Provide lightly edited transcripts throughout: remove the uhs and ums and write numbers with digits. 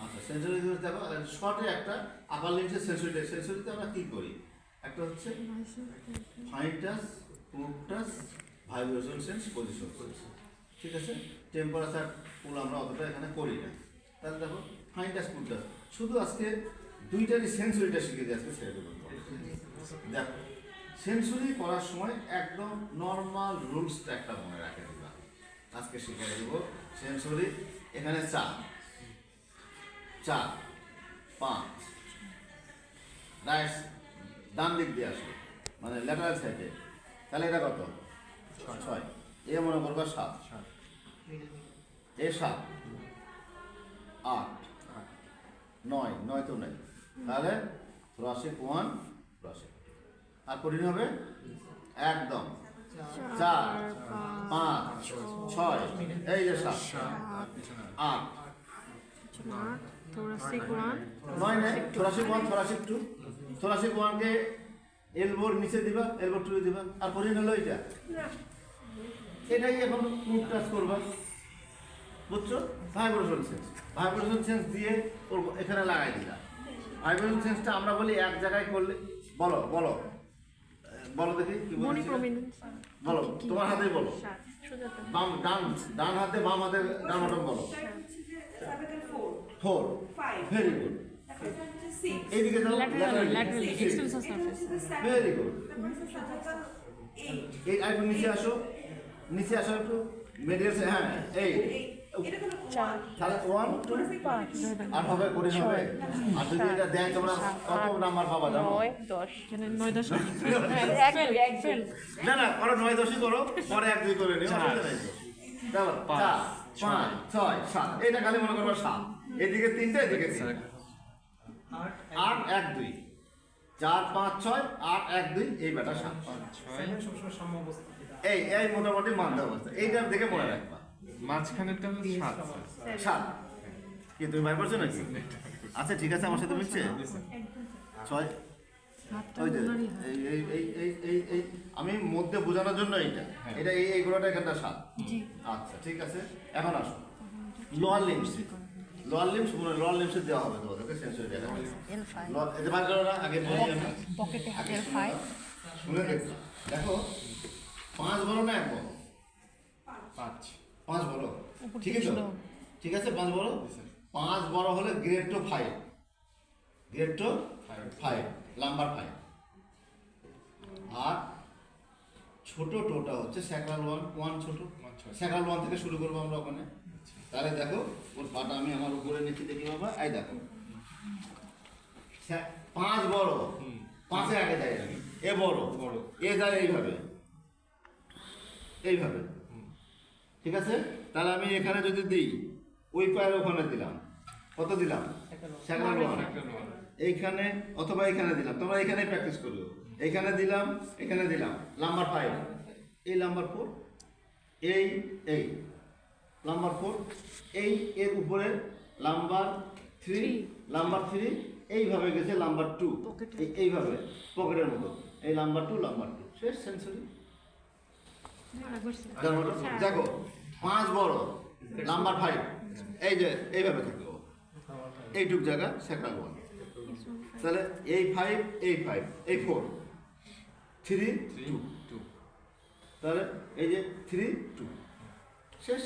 আচ্ছা, সেন্সরি দেখো শর্টে একটা আপার লিমিটের সেন্সরিতে আমরা কি করি? একটা হচ্ছে fine touch, crude touch, vibration sense, position sense. ঠিক আছে, টেম্পারেচার পুল আমরা অতটা এখানে করি না। তাহলে দেখো ফাইন টাচ, ক্রুড টাচ, শুধু আজকে দুইটারই সেন্সরিটা শিখে দিয়ে আজকে ছেড়ে দেবো। দেখো সেন্সরি করার সময় একদম নর্মাল রুলসটা একটা মনে রাখে দিবা। আজকে শিখে দেবো সেন্সরি। এখানে 4 4 5 রাইট ডান দিক দিয়ে আসো, মানে ল্যাটারাল সাইডে। তাহলে এটা কত? 6। এ মনে করবো 7, এ 7 8 9 9 তো নেই। তাহলে রসিক 1 রসিক আর কঠিন হবে একদম 4 5 6 এই যে 7 8 thoracic 1 9 নেই। থোরাসিক 1 থোরাসিক 2, থোরাসিক 1 কে এলবোর নিচে দিবা, এলবো 2 দিবা। আর কঠিন হলো এটা, এটাই এখন ক্রুড টাচ করবা, বুঝছো? ভাইব্রেশন সেন্স, ভাইব্রেশন সেন্স দিয়ে এখানে লাগাই দিলা। ভাইব্রেশন সেন্সটা আমরা বলি এক জায়গায় করলে, বলো বলো বলো দেখি কি বলছি, বলো তোমার হাতেই বলো, বাম ডান ডান হাতে বাম হাতে ডান হাতে বলো। 4 ভেরি গুড। এইদিকে যাও, lateral extensor surface very good. এই একটু নিচে আসো, নিচে আসো একটু মিডিয়াল। হ্যাঁ এই তাহলে 1 2 আর হবে কঠিন হবে। আর যদি এটা দেয় তোমরা কত নাম্বার পাবা জানো? 9 10 এখানে 9 10 ফেল না না করো 9 10ই করো, পরে 1 2 করে নিও, অসুবিধা নাই তো। দেখো 4 5 6 7, এটা খালি মনে করো 7, এদিকে 3টা এদিকে 3, 8 1 2 4 5 6 8 1 2 এই বেটা 7 এই এই মোটামুটি মানতে অবস্থা। এইটার দিকে মনে রাখবা। মাঝখানেরটা হলো 7 কি তুমি ভাই করছো নাকি? আচ্ছা ঠিক আছে, আমার সাথে মিলছে 6। ওই যে এই এই এই এই এই আমি মধ্যে বোঝানোর জন্য এইটা এটা এইগুলোটা এখানটা 7। আচ্ছা ঠিক আছে, এখন আসো লোয়ার লিম্স। লোয়ার লিম্স লোয়ার লিম্সে দেওয়া হবে তোমাদেরকে সেন্সরি দেওয়া হবে। L5 এটা বার করো না, আগে বলি আমি পকেটে L5 শুনে দেখো। দেখো 5 বলো না 1 বলো? 5 বলো, ঠিক আছে ঠিক আছে 5 বলো। 5 বড় হলে grade to 5, grade to 5 number 5। আর ছোট টোটা হচ্ছে স্যাক্রাল 1 ছোট, স্যাক্রাল 1 থেকে শুরু করবো আমরা ওখানে। তাহলে দেখো ওর পাটা আমি আমার উপরে নিচে দেখি বাবা, এই দেখো 5 বড়, 5 আগে যায় এ বড়, এ যায় এইভাবে এইভাবে, ঠিক আছে? তাহলে আমি এখানে যদি দিই ওই পায়ের ওখানে দিলাম, কত দিলাম? স্যাক্রাল 1 এইখানে অথবা এখানে দিলাম, তোমরা এখানে প্র্যাকটিস করবে। এইখানে দিলাম, এখানে দিলাম নাম্বার 5, এই নাম্বার 4, এই এই নাম্বার 4, এই এর উপরে নাম্বার 3, নাম্বার 3 এইভাবে গেছে নাম্বার 2, এইভাবে পকেটের মতো, এই নাম্বার 2 নাম্বার 2 শেষ সেন্সরি। দেখো 5 বড় নাম্বার 5 এই যে এইভাবে থাকলো, এইটুক জায়গা স্যাক্রাল 1। তাহলে এই 5 এই 5 এই 4 3 2, তাহলে এই যে 3 2 শেষ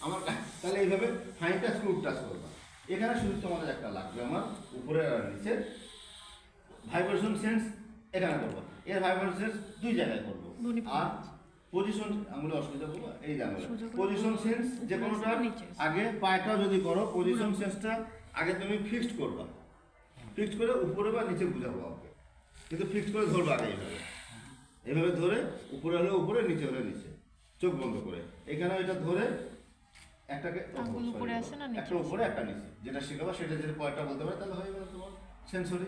আমার। তাহলে এইভাবে ফাইন টাচ ক্রুড টাচ করবা। এখানে শুধু তোমাদের একটা লাগবে আমার উপরে আর নিচে ভাইব্রেশন সেন্স এখানে করবো। এর ভাইব্রেশন সেন্স 2 জায়গায় করবো। আর পজিশন আঙুলে অসুবিধা করবো, এই যে আঙুলে পজিশন সেন্স যে কোনোটা আগে পায়টা যদি করো পজিশন সেন্সটা আগে তুমি ফিক্সড করবা, ফিক্সড করে উপরে বা নিচে বুঝাবো ওকে, কিন্তু ফিক্সড করে ধরবা আগে এইভাবে, এইভাবে ধরে উপরে হলে উপরে নিচে হলে নিচে, চোখ বন্ধ করে এখানে এটা ধরে একটাকে উপরে আসে না নিচে, একটা উপরে একটা নিচে, যেটা শেখাবো সেটা যদি পয়েন্টটা বলতে পারে তাহলে হয়ে গেল তোমার সেন্সরি।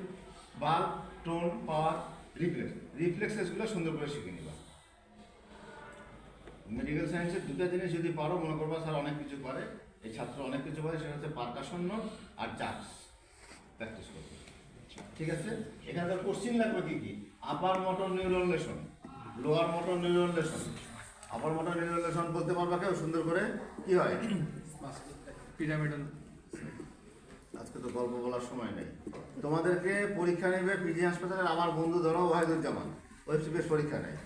বাল্ব, টোন, পাওয়ার, রিফ্লেক্স, রিফ্লেক্সেসগুলো সুন্দর করে শিখে নিবা। মেডিকেল সায়েন্সের 2টা জিনিস যদি পারো, মনে করবা স্যার অনেক কিছু পারে, এই ছাত্র অনেক কিছু পারে, সেটা হচ্ছে পারকাশন নোট আর জাক্স প্র্যাকটিস করবে, ঠিক আছে? এখানে কোশ্চিন লাগবে কি কি? আপার motor neuron lesson, lower motor neuron lesson. আপার মোটর নিউরন লেশন বলতে পারবা কেউ সুন্দর করে কি হয়? পিরামিডাল। আজকে তো গল্প বলার সময় নেই। তোমাদেরকে পরীক্ষা নেবে পিজি হাসপাতালের আমার বন্ধু ধরো ওয়াহিদুজ্জামান, ওয়েবসিপিএস পরীক্ষা নেয়।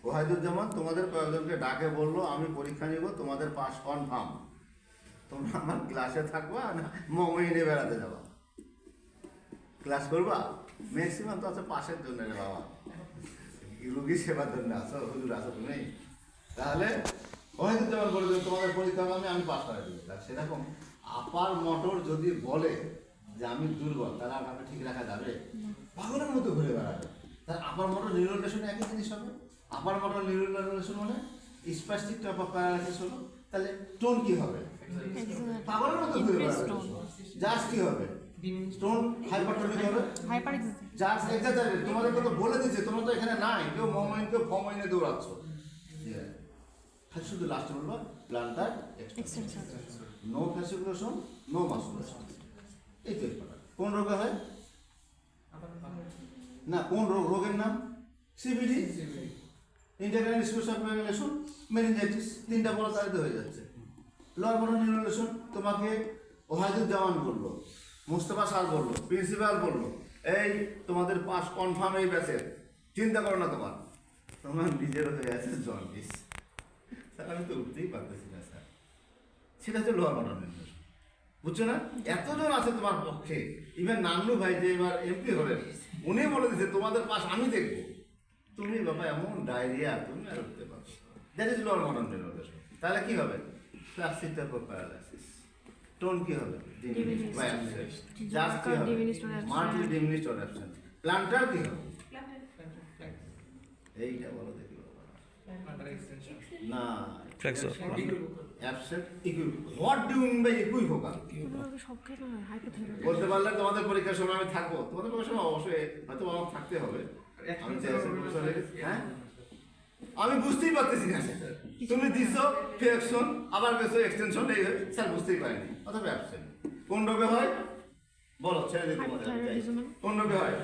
ওয়াহিদুজ্জামান তোমাদের কয়েকজনকে ডাকে বললো আমি পরীক্ষা নিব, তোমাদের পাস কনফার্ম। তোমরা আমার ক্লাসে থাকবা না মমিনে বেড়াতে যাবা? ক্লাস করবা? ম্যাক্সিমাম তো আছে পাশের জন্য রে বাবা, রুগী সেবার জন্য আছো, হুজুর আছো তুমি। তাহলে ওয়াহিদুজ্জামান বলে দেবে তোমাদের পরীক্ষা হবে আমি পাস করে দিই। সেরকম আপার মোটর যদি বলে যে আমি দুর্বল, তাহলে আপনাকে ঠিক রাখা যাবে? পাগলের মতো ঘুরে বেড়াবে। তাহলে আপার মোটর নিউরোলেশন একই জিনিস হবে। আপার মোটর নিউরোলেশন মানে স্পাস্টিক টাইপ অফ প্যারালাইসিস হলো, তাহলে টোন কি হবে? পাগলের মতো ঘুরে বেড়াবে। জাস্ট কি হবে? টোন হাইপারটোনিক হবে। Just exaggerate. তোমাদেরকে তো বলে দিয়েছে, তোমরা তো এখানে নাই, কেউ মোমেন্ট কেউ ফমইনে দৌড়াচ্ছ। শুধু লাস্টে বলবো plantar extension, no fasciculation, no musculation. এই তো কোন রোগে হয় না, কোন রোগের নাম? CBD, intracranial special meningitis. তিনটা বড় তারিতে হয়ে যাচ্ছে। লোয়ার মোটর নিউরোলেশন তোমাকে ওয়াহিদুজ্জামান বললো, মুস্তাফা স্যার বললো, প্রিন্সিপাল বললো এই তোমাদের পাস কনফার্ম এই ব্যাচের, চিন্তা করো না। তোমার নিজের হয়ে আছে জন্ডিস। স্যার আমি তো উঠতেই পারতেছি না স্যার। সেটা হচ্ছে লোয়ার মোটর নিউরোলেশন, বুঝছো না? এতজন আছে তোমার পক্ষে। ইভেন নান্নু ভাই যে এবার এমপি হলেন, উনি বলে দিচ্ছে তোমাদের পাস আমি দেখবো। তুমি বাবা এমন ডায়রিয়া, তুমি আর উঠতে পারো। That is lower motor neuron lesion. তাহলে কি হবে? Flaccid type of paralysis. Tone কি হবে? ডিমিনিশড বা অ্যাবসেন্ট। জাস্ট কি হবে? Markedly diminished or absent. Plantar কি হবে? এইটা বলো দেখি বাবা। না, flexor absent equivocal. What do you mean by equivocal? বলতে পারলে তোমাদের পরীক্ষার সময় আমি থাকবো। তোমাদের পরীক্ষার সময় অবশ্যই হয়তো আমার থাকতে হবে। আমি হ্যাঁ, আমি বুঝতেই পারতেছি না স্যার। তুমি দিছো ফ্লেক্সন, আবার গেছো এক্সটেনশন, এই স্যার বুঝতেই পারিনি। অথবা অ্যাবসেন্ট। কোন রোগে হয় বলো, ছেড়ে দিই তোমাদের। কোন রোগে হয়?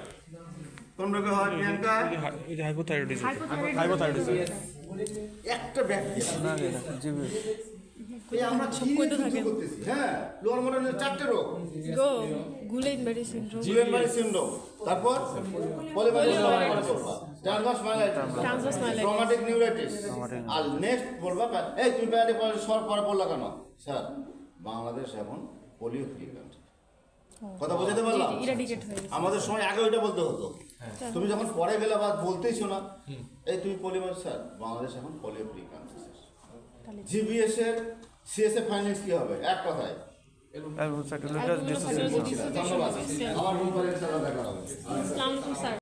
কোন রোগে হয় প্রিয়াঙ্কা? হাইপোথাইরয়েডিজম একটা ব্যক্তি না জিবি এই আমরা যুদ্ধ করতেছি। হ্যাঁ, লোয়ার মোটরের 4টে রোগ। গুলেনবারি সিনড্রোম, গুলেনবারি সিনড্রোম, তারপর পলিমাইলাইটিস, ট্রান্সভার্স মাইলাইটিস, ট্রমাটিক নিউরাইটিস। আর নেক্সট বলবা এই তুমি বাইরে সর পরে বললা কেন? স্যার বাংলাদেশ এখন পোলিও ফ্রি কান্ট্রি। কথা বুঝতে পারলাম? আমাদের সময় আগে ওইটা বলতে হতো। তুমি যখন পরে গেলে বা বলতেইছো না এই তুমি পলিমার, স্যার বাংলাদেশ এখন পোলিও ফ্রি কান্ট্রি। জিবিএস এর সিএসএ ফাইন্যান্স কি হবে? এক কথায় ধন্যবাদ। আমার রুম পরে দেখা হবে।